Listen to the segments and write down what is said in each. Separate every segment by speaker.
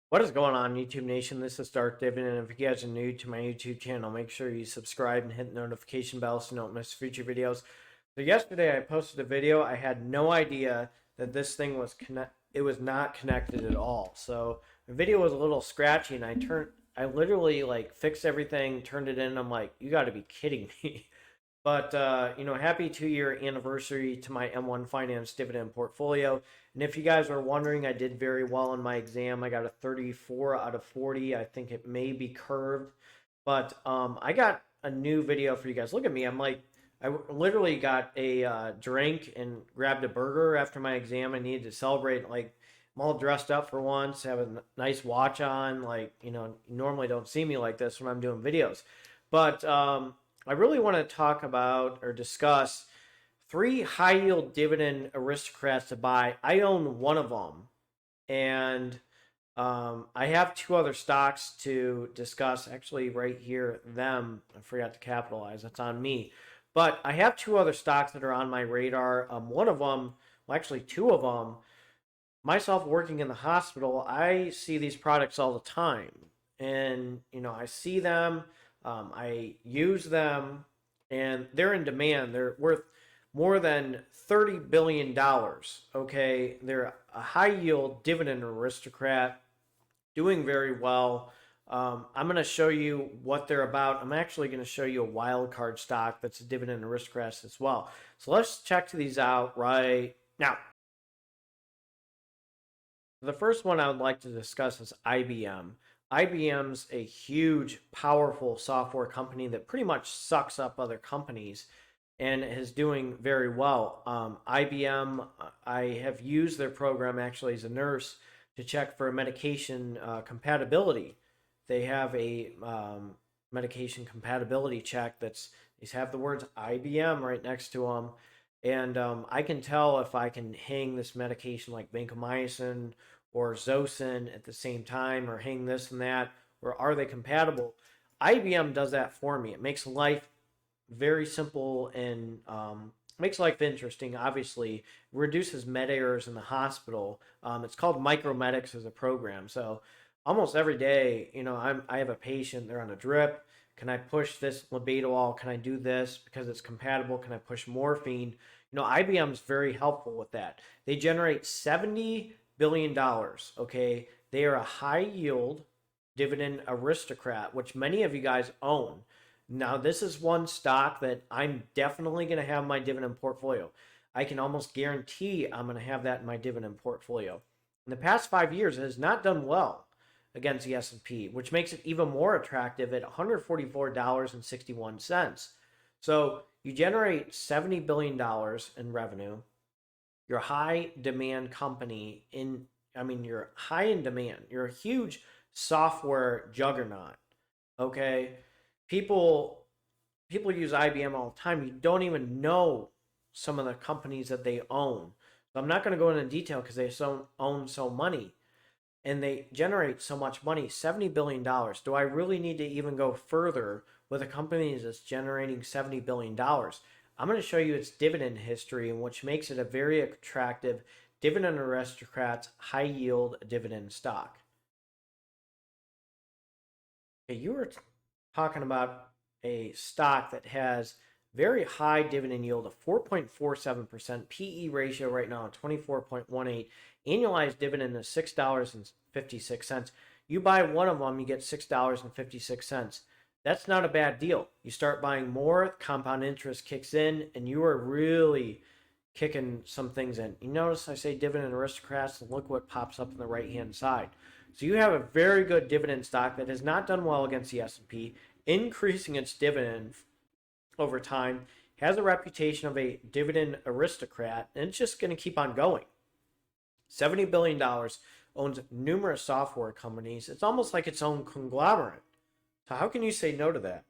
Speaker 1: What is going on, YouTube Nation? This is Darth Dividend. And if you guys are new to my YouTube channel, make sure you subscribe and hit the notification bell so you don't miss future videos. So yesterday I posted a video. I had no idea that this thing was it was not connected at all. So the video was a little scratchy, and I literally like fixed everything, turned it in. I'm like, you got to be kidding me. But, happy 2-year anniversary to my M1 Finance dividend portfolio. And if you guys are wondering, I did very well in my exam. I got a 34 out of 40. I think it may be curved. But I got a new video for you guys. Look at me. I literally got a drink and grabbed a burger after my exam. I needed to celebrate. Like, I'm all dressed up for once, have a nice watch on. Like, you normally don't see me like this when I'm doing videos. But I really want to talk about or discuss 3 high yield dividend aristocrats to buy. I own one of them, and I have 2 other stocks to discuss. Actually, right here, I forgot to capitalize. That's on me. But I have 2 other stocks that are on my radar. One of them, well, actually 2 of them. Myself working in the hospital, I see these products all the time, and I see them. I use them, and they're in demand. They're worth more than $30 billion. Okay. They're a high yield dividend aristocrat, doing very well. I'm going to show you what they're about. I'm actually going to show you a wild card stock that's a dividend aristocrat as well. So let's check these out right now. The first one I would like to discuss is IBM. IBM's a huge, powerful software company that pretty much sucks up other companies and is doing very well. IBM, I have used their program actually as a nurse to check for medication compatibility. They have a medication compatibility check these have the words IBM right next to them. And I can tell if I can hang this medication like vancomycin or Zosyn at the same time, or hang this and that, or are they compatible? IBM does that for me. It makes life very simple and makes life interesting. Obviously, reduces med errors in the hospital. It's called Micromedics as a program. So almost every day, I have a patient. They're on a drip. Can I push this labetalol? Can I do this because it's compatible? Can I push morphine? IBM is very helpful with that. They generate $70 billion. Okay, they are a high yield dividend aristocrat, which many of you guys own. Now, this is one stock that I'm definitely going to have in my dividend portfolio. I can almost guarantee I'm going to have that in my dividend portfolio. In the past 5 years, it has not done well against the S&P, which makes it even more attractive at $144.61. So you generate $70 billion in revenue. You're a high demand company you're high in demand. You're a huge software juggernaut. Okay. People use IBM all the time. You don't even know some of the companies that they own. So I'm not going to go into detail because they own so many and they generate so much money, $70 billion. Do I really need to even go further with a company that's generating $70 billion? I'm going to show you its dividend history, and which makes it a very attractive dividend aristocrats high yield dividend stock. Okay, you were talking about a stock that has very high dividend yield of 4.47%, PE ratio right now 24.18, annualized dividend is $6.56. You buy one of them, you get $6.56. That's not a bad deal. You start buying more, compound interest kicks in, and you are really kicking some things in. You notice I say dividend aristocrats, and look what pops up on the right-hand side. So you have a very good dividend stock that has not done well against the S&P, increasing its dividend over time, has a reputation of a dividend aristocrat, and it's just going to keep on going. $70 billion, owns numerous software companies. It's almost like its own conglomerate. So how can you say no to that?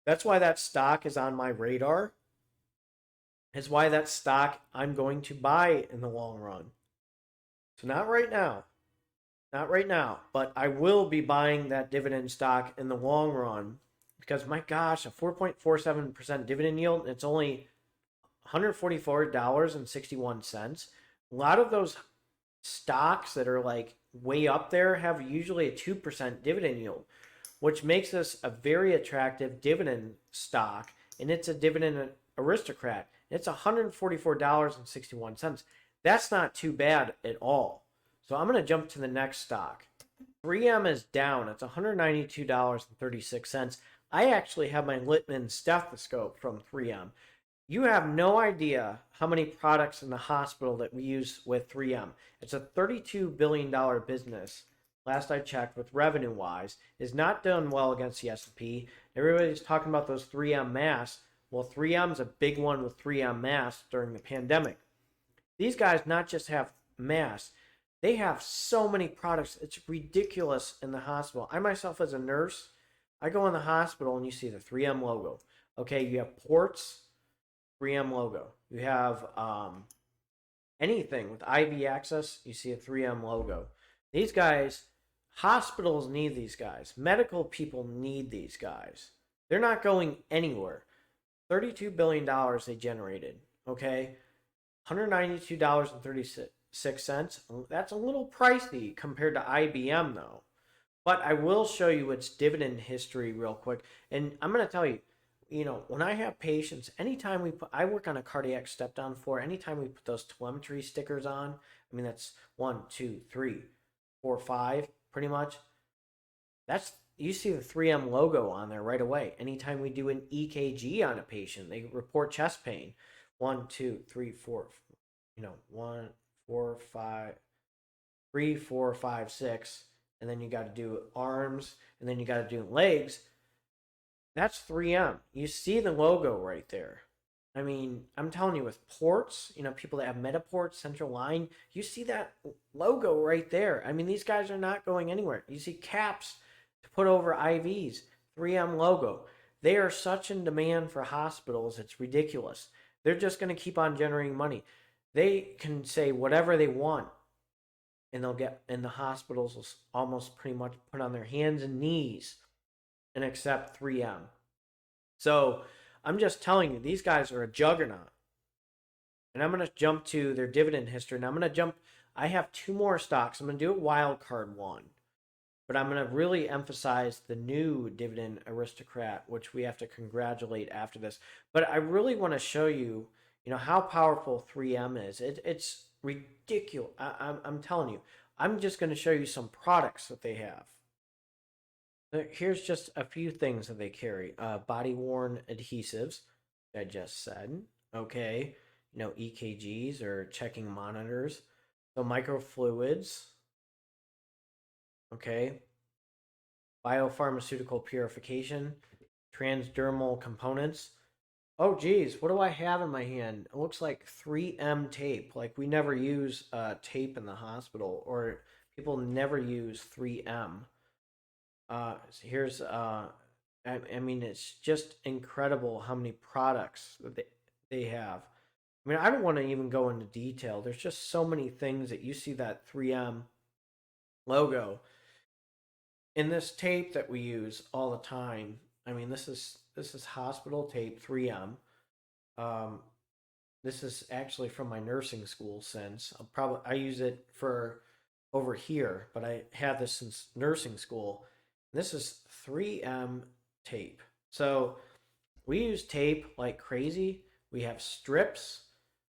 Speaker 1: That's why that stock is on my radar. It's why that stock I'm going to buy in the long run. So not right now. Not right now. But I will be buying that dividend stock in the long run. Because my gosh, a 4.47% dividend yield, it's only $144.61. A lot of those stocks that are like way up there have usually a 2% dividend yield, which makes this a very attractive dividend stock. And it's a dividend aristocrat. It's $144.61. That's not too bad at all. So I'm going to jump to the next stock. 3M is down. It's $192.36. I actually have my Littman stethoscope from 3M. You have no idea how many products in the hospital that we use with 3M. It's a $32 billion business. Last I checked, with revenue wise, is not done well against the S&P. Everybody's talking about those 3M masks. Well, 3M's a big one with 3M masks during the pandemic. These guys not just have masks, they have so many products. It's ridiculous in the hospital. I myself, as a nurse, I go in the hospital and you see the 3M logo. Okay, you have ports, 3M logo. You have anything with IV access, you see a 3M logo. These guys, hospitals need these guys. Medical people need these guys. They're not going anywhere. $32 billion they generated. Okay, $192.36. That's a little pricey compared to IBM, though. But I will show you its dividend history real quick. And I'm going to tell you, when I have patients, anytime I work on a cardiac step down floor, anytime we put those telemetry stickers on, I mean, that's 1, 2, 3, 4, 5, pretty much. You see the 3M logo on there right away. Anytime we do an EKG on a patient, they report chest pain. 1, 2, 3, 4, 1, 4, 5, 3, 4, 5, 6, and then you got to do arms, and then you got to do legs. That's 3M. You see the logo right there. I mean, I'm telling you, with ports, people that have Metaport, Central Line, you see that logo right there. I mean, these guys are not going anywhere. You see caps to put over IVs, 3M logo. They are such in demand for hospitals, it's ridiculous. They're just going to keep on generating money. They can say whatever they want, and the hospitals will almost pretty much put on their hands and knees and accept 3M. So I'm just telling you, these guys are a juggernaut. And I'm going to jump to their dividend history. And I have 2 more stocks. I'm going to do a wild card one. But I'm going to really emphasize the new dividend aristocrat, which we have to congratulate after this. But I really want to show you, how powerful 3M is. It's ridiculous. I'm telling you. I'm just going to show you some products that they have. Here's just a few things that they carry. Body-worn adhesives, I just said. Okay. EKGs or checking monitors. So microfluids. Okay. Biopharmaceutical purification. Transdermal components. Oh, geez. What do I have in my hand? It looks like 3M tape. Like, we never use tape in the hospital, or people never use 3M. Here's I mean, it's just incredible how many products that they have. I mean, I don't want to even go into detail. There's just so many things that you see that 3M logo in this tape that we use all the time. I mean, this is hospital tape, 3M. This is actually from my nursing school since I use it for over here, but I had this since nursing school. This is 3M tape. So we use tape like crazy. We have strips.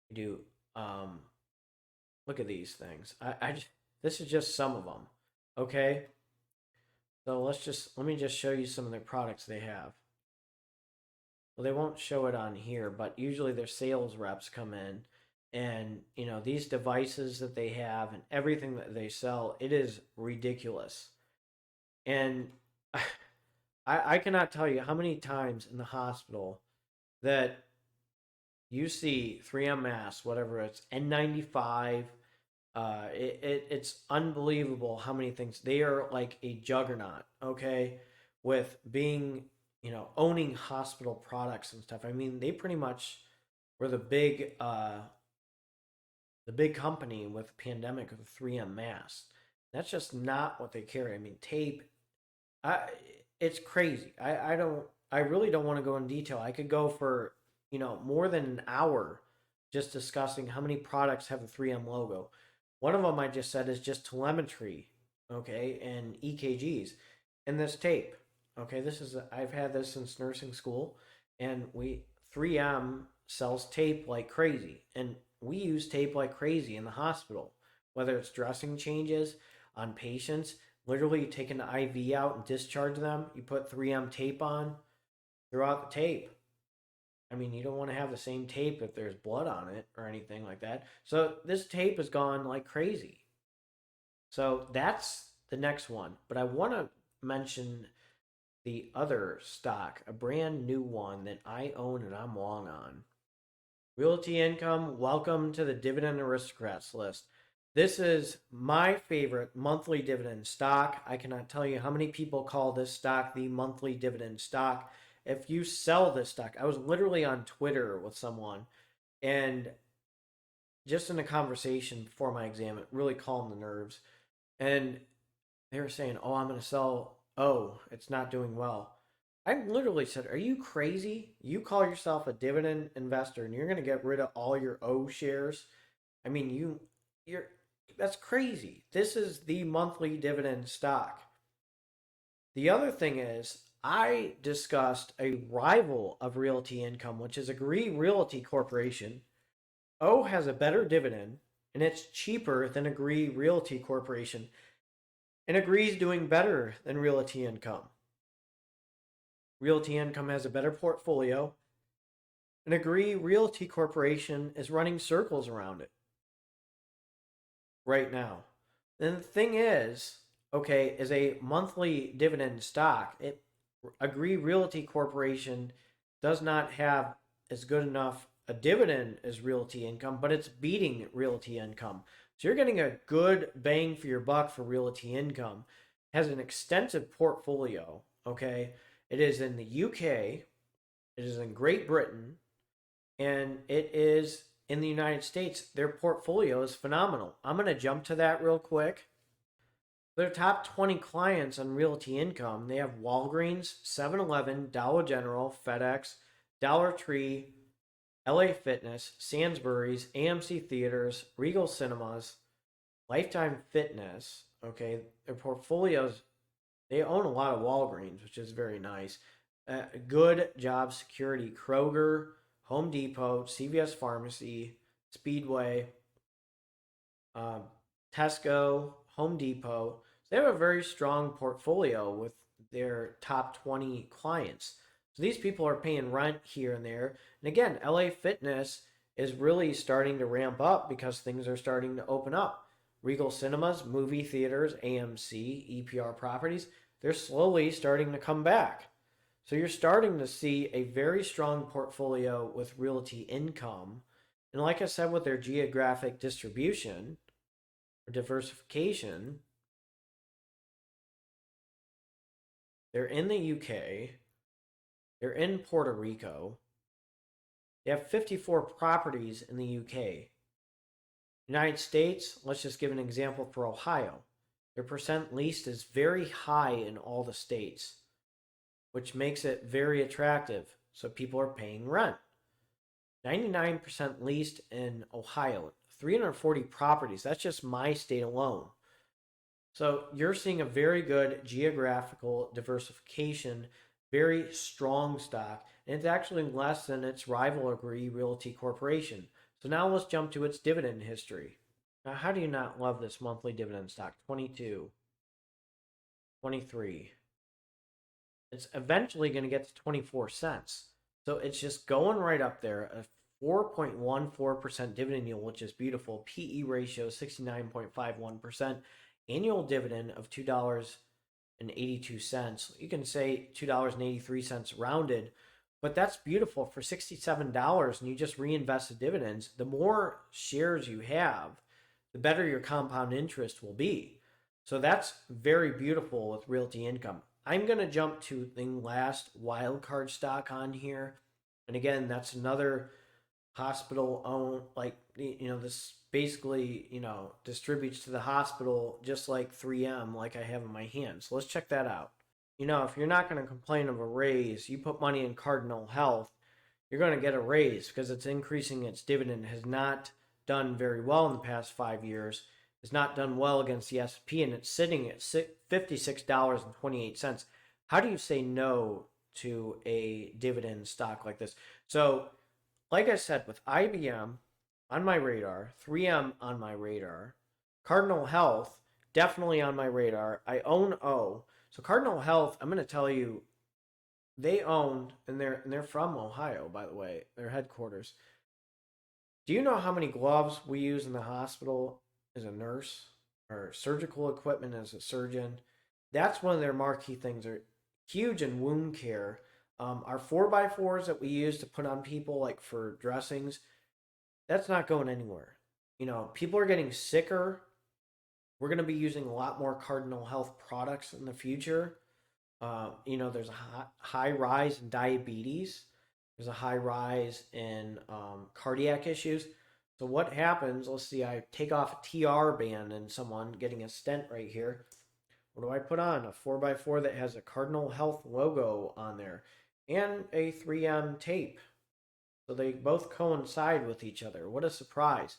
Speaker 1: We do look at these things. This is just some of them. Okay? So let me just show you some of the products they have. Well, they won't show it on here, but usually their sales reps come in, and these devices that they have and everything that they sell, it is ridiculous. And I cannot tell you how many times in the hospital that you see 3M masks, whatever it's N95. It's unbelievable how many things. They are like a juggernaut, okay, with being, owning hospital products and stuff. I mean, they pretty much were the big company with the pandemic of the 3M masks. That's just not what they carry. I mean, tape. It's crazy. I really don't want to go in detail. I could go for, more than an hour just discussing how many products have the 3M logo. One of them I just said is just telemetry, okay, and EKGs. And this tape, okay, I've had this since nursing school, and 3M sells tape like crazy, and we use tape like crazy in the hospital, whether it's dressing changes on patients. Literally, you take an IV out and discharge them. You put 3M tape on throughout the tape. I mean, you don't want to have the same tape if there's blood on it or anything like that. So this tape has gone like crazy. So that's the next one. But I want to mention the other stock, a brand new one that I own and I'm long on. Realty Income, welcome to the Dividend Aristocrats list. This is my favorite monthly dividend stock. I cannot tell you how many people call this stock the monthly dividend stock. If you sell this stock, I was literally on Twitter with someone, and just in a conversation before my exam, it really calmed the nerves. And they were saying, "Oh, I'm going to sell. Oh, it's not doing well." I literally said, "Are you crazy? You call yourself a dividend investor and you're going to get rid of all your O shares? I mean, you're that's crazy. This is the monthly dividend stock." The other thing is, I discussed a rival of Realty Income, which is Agree Realty Corporation. O has a better dividend and it's cheaper than Agree Realty Corporation. And Agree is doing better than Realty Income. Realty Income has a better portfolio, and Agree Realty Corporation is running circles around it right now. And the thing is, okay, is a monthly dividend stock, Agree Realty Corporation does not have as good enough a dividend as Realty Income, but it's beating Realty Income. So you're getting a good bang for your buck for Realty Income. It has an extensive portfolio, okay? It is in the UK, it is in Great Britain, and it is in the United States. Their portfolio is phenomenal. I'm going to jump to that real quick. Their top 20 clients on Realty Income, they have Walgreens, 7-Eleven, Dollar General, FedEx, Dollar Tree, LA Fitness, Sainsbury's, AMC Theaters, Regal Cinemas, Lifetime Fitness. Okay, their portfolios, they own a lot of Walgreens, which is very nice. Good job security, Kroger, Home Depot, CVS Pharmacy, Speedway, uh, Tesco, Home Depot. So they have a very strong portfolio with their top 20 clients. So these people are paying rent here and there. And again, LA Fitness is really starting to ramp up because things are starting to open up. Regal Cinemas, movie theaters, AMC, EPR properties, they're slowly starting to come back. So you're starting to see a very strong portfolio with Realty Income. And like I said, with their geographic distribution or diversification, they're in the UK, they're in Puerto Rico, they have 54 properties in the UK. United States, let's just give an example for Ohio. Their percent leased is very high in all the states, which makes it very attractive. So people are paying rent. 99% leased in Ohio, 340 properties. That's just my state alone. So you're seeing a very good geographical diversification, very strong stock, and it's actually less than its rival Agree Realty Corporation. So now let's jump to its dividend history. Now, how do you not love this monthly dividend stock? 22, 23. It's eventually going to get to 24 cents. So it's just going right up there. A 4.14% dividend yield, which is beautiful. PE ratio 69.51%. Annual dividend of $2.82. You can say $2.83 rounded, but that's beautiful for $67 and you just reinvest the dividends. The more shares you have, the better your compound interest will be. So that's very beautiful with Realty Income. I'm going to jump to the last wildcard stock on here. And again, that's another hospital owned, this basically, distributes to the hospital just like 3M, like I have in my hand. So let's check that out. If you're not going to complain of a raise, you put money in Cardinal Health, you're going to get a raise because it's increasing its dividend. It has not done very well in the past 5 years. has not done well against the S&P, and it's sitting at $56.28. How do you say no to a dividend stock like this? So, like I said, with IBM on my radar, 3M on my radar, Cardinal Health definitely on my radar. I own O. So Cardinal Health, I'm going to tell you, they owned, and they're from Ohio, by the way, their headquarters. Do you know how many gloves we use in the hospital as a nurse, or surgical equipment as a surgeon? That's one of their marquee things. They're huge in wound care. Our 4x4s that we use to put on people, like for dressings, that's not going anywhere. People are getting sicker. We're going to be using a lot more Cardinal Health products in the future. There's a high rise in diabetes. There's a high rise in cardiac issues. So what happens? Let's see. I take off a TR band and someone getting a stent right here. What do I put on? A 4x4 that has a Cardinal Health logo on there and a 3M tape. So they both coincide with each other. What a surprise.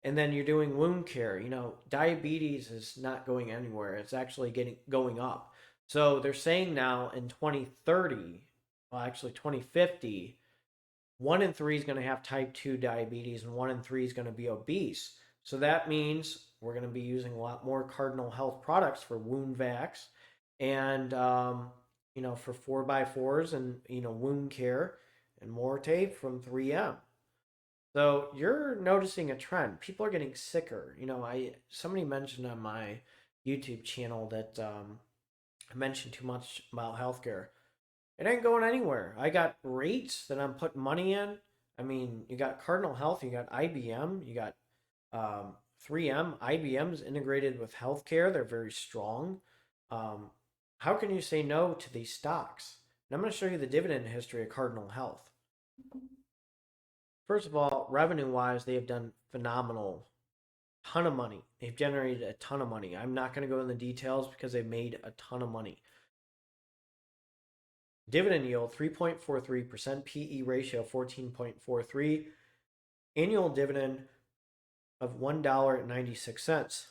Speaker 1: And then you're doing wound care. Diabetes is not going anywhere. It's actually going up. So they're saying now in 2030, well, actually 2050, 1 in 3 is going to have type 2 diabetes and 1 in 3 is going to be obese. So that means we're going to be using a lot more Cardinal Health products for wound vacs and, for 4x4s and, wound care, and more tape from 3M. So you're noticing a trend. People are getting sicker. Somebody mentioned on my YouTube channel that I mentioned too much about healthcare. It ain't going anywhere. I got rates that I'm putting money in. I mean, you got Cardinal Health, you got IBM, you got 3M. IBM's integrated with healthcare. They're very strong. How can you say no to these stocks? And I'm going to show you the dividend history of Cardinal Health. First of all, revenue-wise, they have done phenomenal. Ton of money. They've generated a ton of money. I'm not going to go in the details because they've made a ton of money. Dividend yield 3.43%, PE ratio 14.43, annual dividend of $1.96.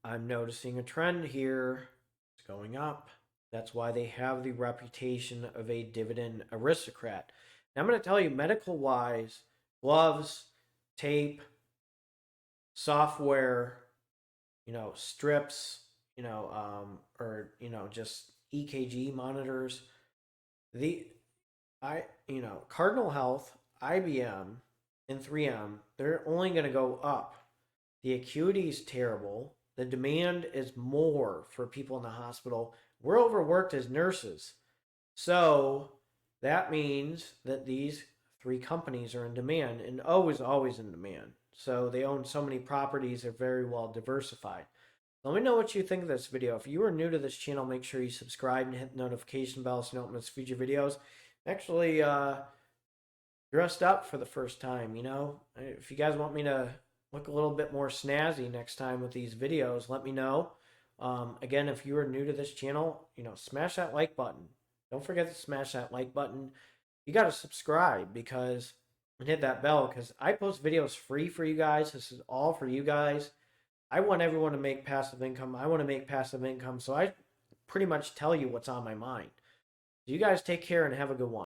Speaker 1: I'm noticing a trend here. It's going up. That's why they have the reputation of a dividend aristocrat. Now I'm going to tell you, medical wise, gloves, tape, software, strips, just EKG monitors. Cardinal Health, IBM, and 3M, they're only going to go up. The acuity is terrible. The demand is more for people in the hospital. We're overworked as nurses. So that means that these 3 companies are in demand, and O is always in demand. So they own so many properties, they're very well diversified. Let me know what you think of this video. If you are new to this channel, make sure you subscribe and hit the notification bell so you don't miss future videos. Actually, dressed up for the first time, If you guys want me to look a little bit more snazzy next time with these videos, let me know. Again, if you are new to this channel, smash that like button. Don't forget to smash that like button. You got to subscribe and hit that bell because I post videos free for you guys. This is all for you guys. I want everyone to make passive income. I want to make passive income. So I pretty much tell you what's on my mind. You guys take care and have a good one.